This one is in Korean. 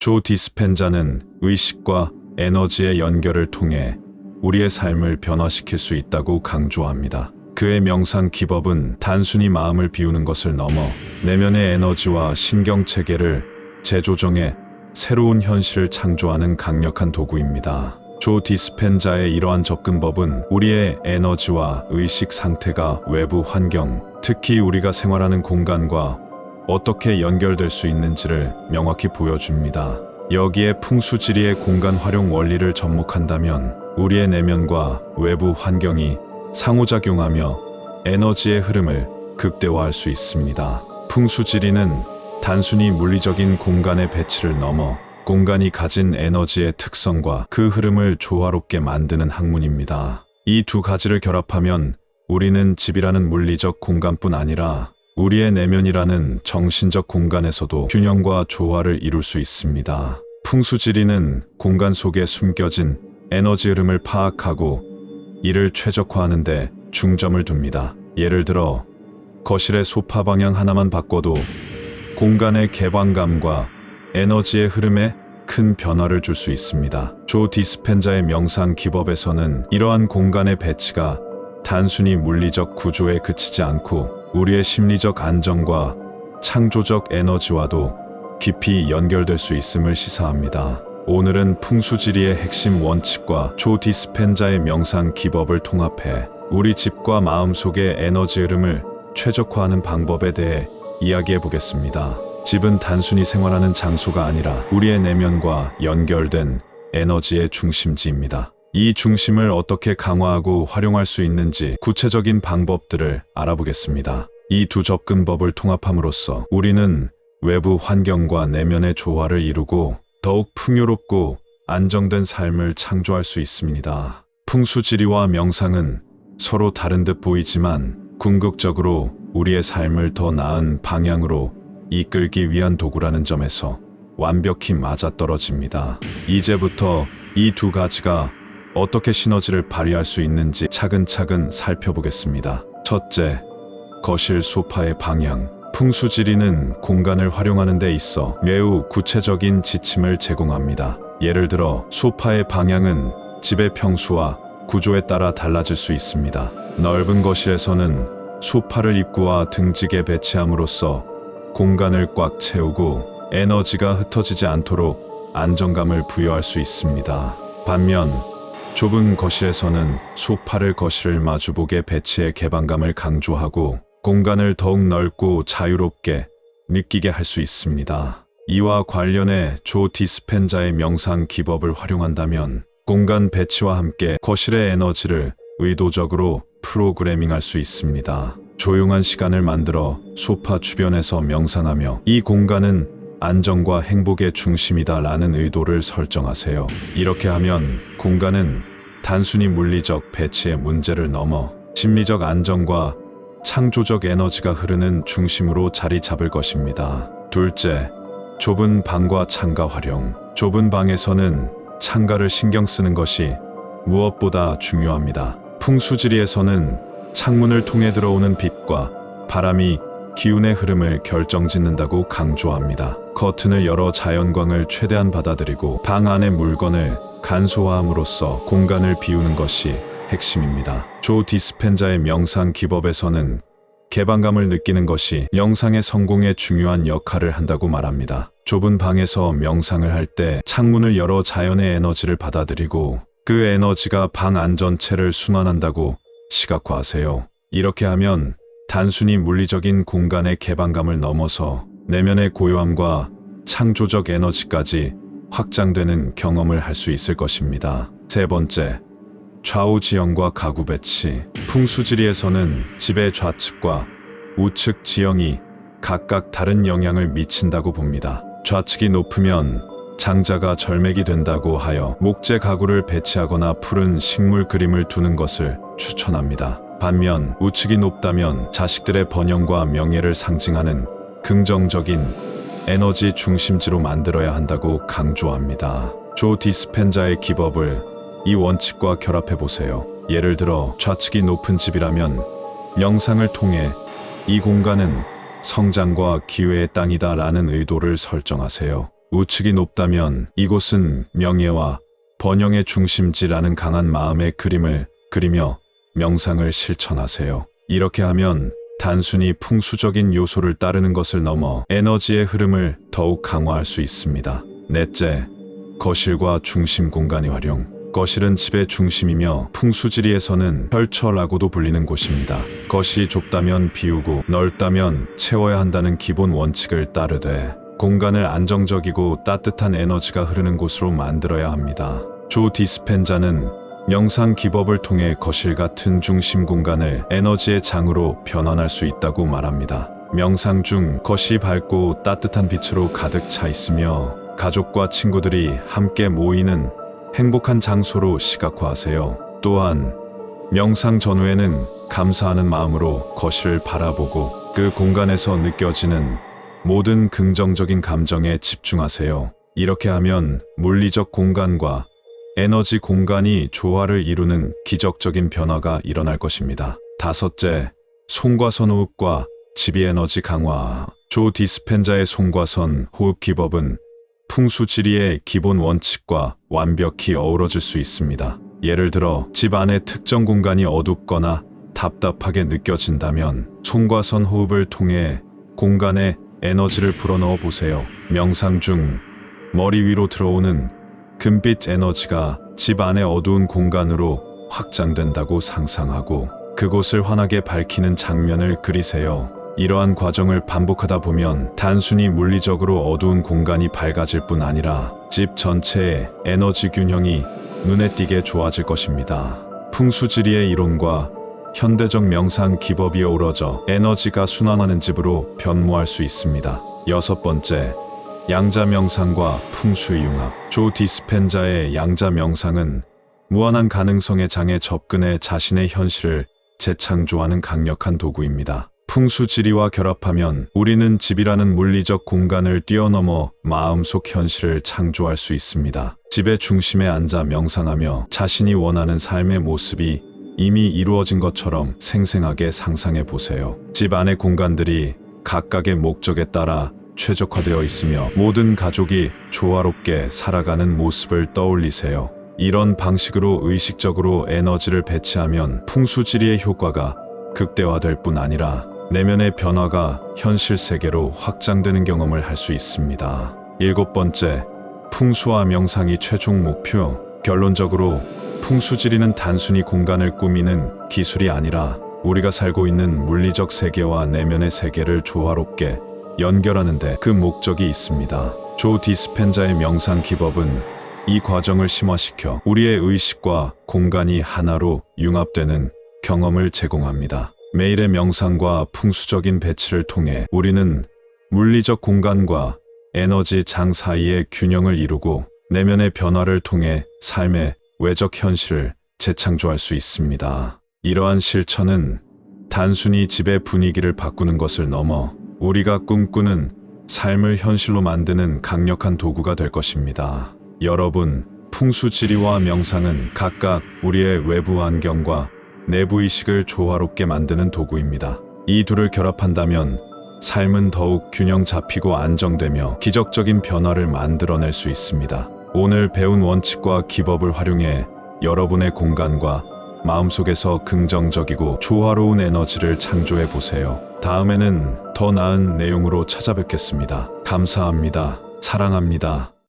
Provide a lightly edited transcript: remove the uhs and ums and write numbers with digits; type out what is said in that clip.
조 디스펜자는 의식과 에너지의 연결을 통해 우리의 삶을 변화시킬 수 있다고 강조합니다. 그의 명상 기법은 단순히 마음을 비우는 것을 넘어 내면의 에너지와 신경체계를 재조정해 새로운 현실을 창조하는 강력한 도구입니다. 조 디스펜자의 이러한 접근법은 우리의 에너지와 의식 상태가 외부 환경, 특히 우리가 생활하는 공간과 어떻게 연결될 수 있는지를 명확히 보여줍니다. 여기에 풍수지리의 공간 활용 원리를 접목한다면 우리의 내면과 외부 환경이 상호작용하며 에너지의 흐름을 극대화할 수 있습니다. 풍수지리는 단순히 물리적인 공간의 배치를 넘어 공간이 가진 에너지의 특성과 그 흐름을 조화롭게 만드는 학문입니다. 이 두 가지를 결합하면 우리는 집이라는 물리적 공간뿐 아니라 우리의 내면이라는 정신적 공간에서도 균형과 조화를 이룰 수 있습니다. 풍수지리는 공간 속에 숨겨진 에너지 흐름을 파악하고 이를 최적화하는 데 중점을 둡니다. 예를 들어 거실의 소파 방향 하나만 바꿔도 공간의 개방감과 에너지의 흐름에 큰 변화를 줄 수 있습니다. 조 디스펜자의 명상 기법에서는 이러한 공간의 배치가 단순히 물리적 구조에 그치지 않고 우리의 심리적 안정과 창조적 에너지와도 깊이 연결될 수 있음을 시사합니다. 오늘은 풍수지리의 핵심 원칙과 조 디스펜자의 명상 기법을 통합해 우리 집과 마음속의 에너지 흐름을 최적화하는 방법에 대해 이야기해 보겠습니다. 집은 단순히 생활하는 장소가 아니라 우리의 내면과 연결된 에너지의 중심지입니다. 이 중심을 어떻게 강화하고 활용할 수 있는지 구체적인 방법들을 알아보겠습니다. 이 두 접근법을 통합함으로써 우리는 외부 환경과 내면의 조화를 이루고 더욱 풍요롭고 안정된 삶을 창조할 수 있습니다. 풍수지리와 명상은 서로 다른 듯 보이지만 궁극적으로 우리의 삶을 더 나은 방향으로 이끌기 위한 도구라는 점에서 완벽히 맞아떨어집니다. 이제부터 이 두 가지가 어떻게 시너지를 발휘할 수 있는지 차근차근 살펴보겠습니다. 첫째, 거실 소파의 방향. 풍수지리는 공간을 활용하는 데 있어 매우 구체적인 지침을 제공합니다. 예를 들어 소파의 방향은 집의 평수와 구조에 따라 달라질 수 있습니다. 넓은 거실에서는 소파를 입구와 등직에 배치함으로써 공간을 꽉 채우고 에너지가 흩어지지 않도록 안정감을 부여할 수 있습니다. 반면 좁은 거실에서는 소파를 거실을 마주보게 배치해 개방감을 강조하고 공간을 더욱 넓고 자유롭게 느끼게 할 수 있습니다. 이와 관련해 조 디스펜자의 명상 기법을 활용한다면 공간 배치와 함께 거실의 에너지를 의도적으로 프로그래밍할 수 있습니다. 조용한 시간을 만들어 소파 주변에서 명상하며 이 공간은 안정과 행복의 중심이다 라는 의도를 설정하세요. 이렇게 하면 공간은 단순히 물리적 배치의 문제를 넘어 심리적 안정과 창조적 에너지가 흐르는 중심으로 자리 잡을 것입니다. 둘째, 좁은 방과 창가 활용. 좁은 방에서는 창가를 신경 쓰는 것이 무엇보다 중요합니다. 풍수지리에서는 창문을 통해 들어오는 빛과 바람이 기운의 흐름을 결정짓는다고 강조합니다. 커튼을 열어 자연광을 최대한 받아들이고 방 안의 물건을 간소화함으로써 공간을 비우는 것이 핵심입니다. 조 디스펜자의 명상 기법에서는 개방감을 느끼는 것이 명상의 성공에 중요한 역할을 한다고 말합니다. 좁은 방에서 명상을 할 때 창문을 열어 자연의 에너지를 받아들이고 그 에너지가 방 안 전체를 순환한다고 시각화하세요. 이렇게 하면 단순히 물리적인 공간의 개방감을 넘어서 내면의 고요함과 창조적 에너지까지 확장되는 경험을 할 수 있을 것입니다. 세 번째, 좌우 지형과 가구 배치. 풍수지리에서는 집의 좌측과 우측 지형이 각각 다른 영향을 미친다고 봅니다. 좌측이 높으면 장자가 절맥이 된다고 하여 목재 가구를 배치하거나 푸른 식물 그림을 두는 것을 추천합니다. 반면 우측이 높다면 자식들의 번영과 명예를 상징하는 긍정적인 에너지 중심지로 만들어야 한다고 강조합니다. 조 디스펜자의 기법을 이 원칙과 결합해 보세요. 예를 들어 좌측이 높은 집이라면 명상을 통해 이 공간은 성장과 기회의 땅이다 라는 의도를 설정하세요. 우측이 높다면 이곳은 명예와 번영의 중심지라는 강한 마음의 그림을 그리며 명상을 실천하세요. 이렇게 하면 단순히 풍수적인 요소를 따르는 것을 넘어 에너지의 흐름을 더욱 강화할 수 있습니다. 넷째, 거실과 중심 공간의 활용. 거실은 집의 중심이며 풍수지리에서는 혈처라고도 불리는 곳입니다. 거실이 좁다면 비우고 넓다면 채워야 한다는 기본 원칙을 따르되 공간을 안정적이고 따뜻한 에너지가 흐르는 곳으로 만들어야 합니다. 조 디스펜자는 명상 기법을 통해 거실 같은 중심 공간을 에너지의 장으로 변환할 수 있다고 말합니다. 명상 중 거실이 밝고 따뜻한 빛으로 가득 차 있으며 가족과 친구들이 함께 모이는 행복한 장소로 시각화하세요. 또한 명상 전후에는 감사하는 마음으로 거실을 바라보고 그 공간에서 느껴지는 모든 긍정적인 감정에 집중하세요. 이렇게 하면 물리적 공간과 에너지 공간이 조화를 이루는 기적적인 변화가 일어날 것입니다. 다섯째, 손과선 호흡과 지비 에너지 강화. 조 디스펜자의 손과선 호흡 기법은 풍수지리의 기본 원칙과 완벽히 어우러질 수 있습니다. 예를 들어 집 안의 특정 공간이 어둡거나 답답하게 느껴진다면 손과선 호흡을 통해 공간에 에너지를 불어넣어 보세요. 명상 중 머리 위로 들어오는 금빛 에너지가 집 안의 어두운 공간으로 확장된다고 상상하고 그곳을 환하게 밝히는 장면을 그리세요. 이러한 과정을 반복하다 보면 단순히 물리적으로 어두운 공간이 밝아질 뿐 아니라 집 전체의 에너지 균형이 눈에 띄게 좋아질 것입니다. 풍수지리의 이론과 현대적 명상 기법이 어우러져 에너지가 순환하는 집으로 변모할 수 있습니다. 여섯 번째, 양자 명상과 풍수의 융합. 조 디스펜자의 양자 명상은 무한한 가능성의 장에 접근해 자신의 현실을 재창조하는 강력한 도구입니다. 풍수지리와 결합하면 우리는 집이라는 물리적 공간을 뛰어넘어 마음속 현실을 창조할 수 있습니다. 집의 중심에 앉아 명상하며 자신이 원하는 삶의 모습이 이미 이루어진 것처럼 생생하게 상상해 보세요. 집 안의 공간들이 각각의 목적에 따라 최적화되어 있으며 모든 가족이 조화롭게 살아가는 모습을 떠올리세요. 이런 방식으로 의식적으로 에너지를 배치하면 풍수지리의 효과가 극대화될 뿐 아니라 내면의 변화가 현실 세계로 확장되는 경험을 할 수 있습니다. 일곱 번째, 풍수와 명상이 최종 목표. 결론적으로 풍수지리는 단순히 공간을 꾸미는 기술이 아니라 우리가 살고 있는 물리적 세계와 내면의 세계를 조화롭게 연결하는데 그 목적이 있습니다. 조 디스펜자의 명상 기법은 이 과정을 심화시켜 우리의 의식과 공간이 하나로 융합되는 경험을 제공합니다. 매일의 명상과 풍수적인 배치를 통해 우리는 물리적 공간과 에너지 장 사이의 균형을 이루고 내면의 변화를 통해 삶의 외적 현실을 재창조할 수 있습니다. 이러한 실천은 단순히 집의 분위기를 바꾸는 것을 넘어 우리가 꿈꾸는 삶을 현실로 만드는 강력한 도구가 될 것입니다. 여러분, 풍수지리와 명상은 각각 우리의 외부 환경과 내부 의식을 조화롭게 만드는 도구입니다. 이 둘을 결합한다면 삶은 더욱 균형 잡히고 안정되며 기적적인 변화를 만들어낼 수 있습니다. 오늘 배운 원칙과 기법을 활용해 여러분의 공간과 마음속에서 긍정적이고 조화로운 에너지를 창조해 보세요. 다음에는 더 나은 내용으로 찾아뵙겠습니다. 감사합니다. 사랑합니다.